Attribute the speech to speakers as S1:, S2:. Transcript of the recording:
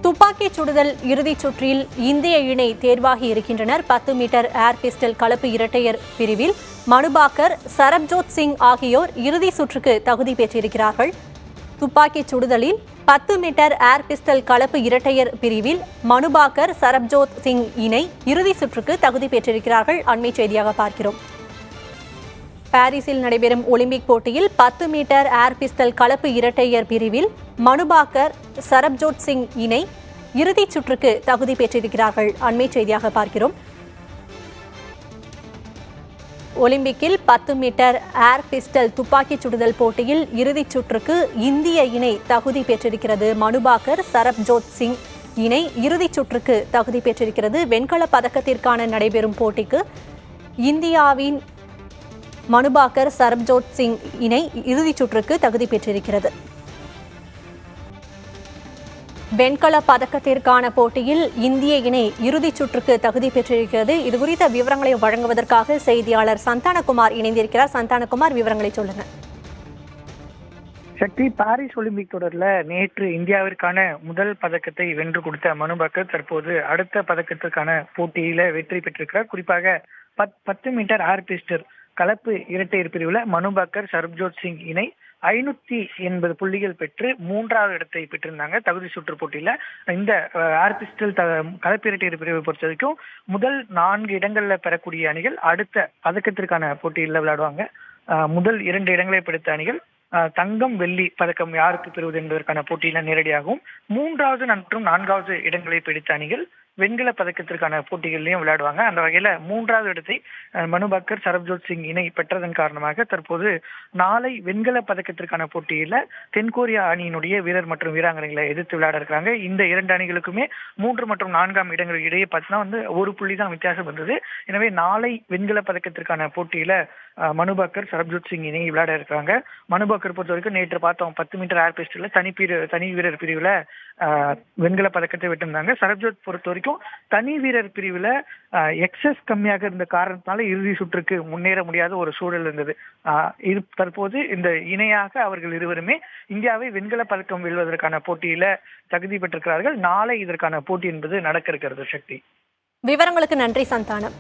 S1: துப்பாக்கிச் சுடுதல் இறுதிச் சுற்றில் இந்திய இணை தேர்வாகி இருக்கின்றனர். 10 மீட்டர் ஏர் பிஸ்டல் கலப்பு இரட்டையர் பிரிவில் மனுபாக்கர், சரப்ஜோத் சிங் ஆகியோர் இறுதி சுற்றுக்கு தகுதி பெற்றிருக்கிறார்கள். துப்பாக்கிச் சுடுதலில் 10 மீட்டர் ஏர் பிஸ்டல் கலப்பு இரட்டையர் பிரிவில் மனுபாக்கர், சரப்ஜோத் சிங் இணை இறுதி சுற்றுக்கு தகுதி பெற்றிருக்கிறார்கள். அண்மை செய்தியாக பார்க்கிறோம். பாரிஸில் நடைபெறும் ஒலிம்பிக் போட்டியில் 10 மீட்டர் ஏர் பிஸ்டல் கலப்பு இரட்டையர் பிரிவில் மனுபாக்கர், சரப்ஜோத் சிங் இணை இறுதிச் சுற்றுக்கு தகுதி பெற்றிருக்கிறார்கள். அண்மை செய்தியாக பார்க்கிறோம். ஒலிம்பிக்கில் 10 மீட்டர் ஏர் பிஸ்டல் துப்பாக்கிச் சுடுதல் போட்டியில் இறுதிச் சுற்றுக்கு இந்திய இணை தகுதி பெற்றிருக்கிறது. மனுபாக்கர், சரப்ஜோத் சிங் இணை இறுதிச் சுற்றுக்கு தகுதி பெற்றிருக்கிறது. வெண்கலப் பதக்கத்திற்கான நடைபெறும் போட்டிக்கு இந்தியாவின் மனுபாக்கர், சரப்ஜோத் சிங் இணை இறுதிச் சுற்றுக்கு தகுதி பெற்றிருக்கிறது. வெண்கலப் பதக்கத்திற்கான போட்டியில் இந்திய இணை இறுதிச் சுற்றுக்கு தகுதி பெற்றிருக்கிறது. இதுகுறித்த விவரங்களை வழங்குவதற்காக செய்தியாளர் சந்தானகுமார் இணைந்திருக்கிறார். சந்தானகுமார், விவரங்களை சொல்லுங்க.
S2: சக்தி, பாரிஸ் ஒலிம்பிக் தொடரில் நேற்று இந்தியாவிற்கான முதல் பதக்கத்தை வென்று கொடுத்த மனுபாக்கர் தற்போது அடுத்த பதக்கத்திற்கான போட்டியில வெற்றி பெற்றிருக்கிறார். குறிப்பாக 10 மீட்டர் ஏர் பிஸ்டல் கலப்பு இரட்டையர் பிரிவுல மனுபாக்கர், சரப்ஜோத் சிங் இணை 580 புள்ளிகள் பெற்று 3வது இடத்தை பெற்றிருந்தாங்க தகுதி சுற்று போட்டியில. இந்த ஏர் பிஸ்டல் கலப்பு இரட்டையர் பிரிவை பொறுத்த வரைக்கும் முதல் 4 இடங்கள்ல பெறக்கூடிய அணிகள் அடுத்த பதக்கத்திற்கான போட்டியில் விளையாடுவாங்க. முதல் 2 இடங்களை பிடித்த அணிகள் தங்கம், வெள்ளி பதக்கம் யாருக்கு பெறுவது என்பதற்கான போட்டியில நேரடியாகவும், 3வது மற்றும் 4வது இடங்களை பிடித்த அணிகள் வெண்கல பதக்கத்திற்கான போட்டிகள்லையும் விளையாடுவாங்க. அந்த வகையில 3வது இடத்தை மனுபாக்கர், சரப்ஜோத் சிங் இணை பெற்றதன் காரணமாக தற்போது நாளை வெண்கல பதக்கத்திற்கான போட்டியில தென்கொரியா அணியினுடைய வீரர் மற்றும் வீராங்கனைகளை எதிர்த்து விளையாட இருக்கிறாங்க. இந்த 2 அணிகளுக்குமே 3 மற்றும் 4ஆம் இடங்களுக்கு இடையே பார்த்தீங்கன்னா ஒரு புள்ளி தான் வித்தியாசம் வந்தது. எனவே நாளை வெண்கல பதக்கத்திற்கான போட்டியில மனுபாக்கர், சரப்ஜோத் சிங் இணை விளையாட இருக்கிறாங்க. மனுபாக்கர் பொறுத்த வரைக்கும் நேற்று பார்த்தோம் 10 மீட்டர் ஏர் பிஸ்டல்ல தனி வீரர் பிரிவுல வெண்கல பதக்கத்தை வெட்டிருந்தாங்க. சரப்ஜோத் பொறுத்த வரைக்கும் தனி வீரர் பிரிவுல எக்ஸஸ் கம்மியாக இருந்த காரணத்தினால இறுதி சுற்றுக்கு முன்னேற முடியாத ஒரு சூழல் இருந்தது. தற்போது இந்த இணையாக அவர்கள் இருவருமே இந்தியாவை வெண்கல பதக்கம் வெல்வதற்கான போட்டியில தகுதி பெற்றிருக்கிறார்கள். நாளை இதற்கான போட்டி என்பது நடக்க இருக்கிறது. சக்தி,
S1: விவரங்களுக்கு நன்றி சந்தானம்.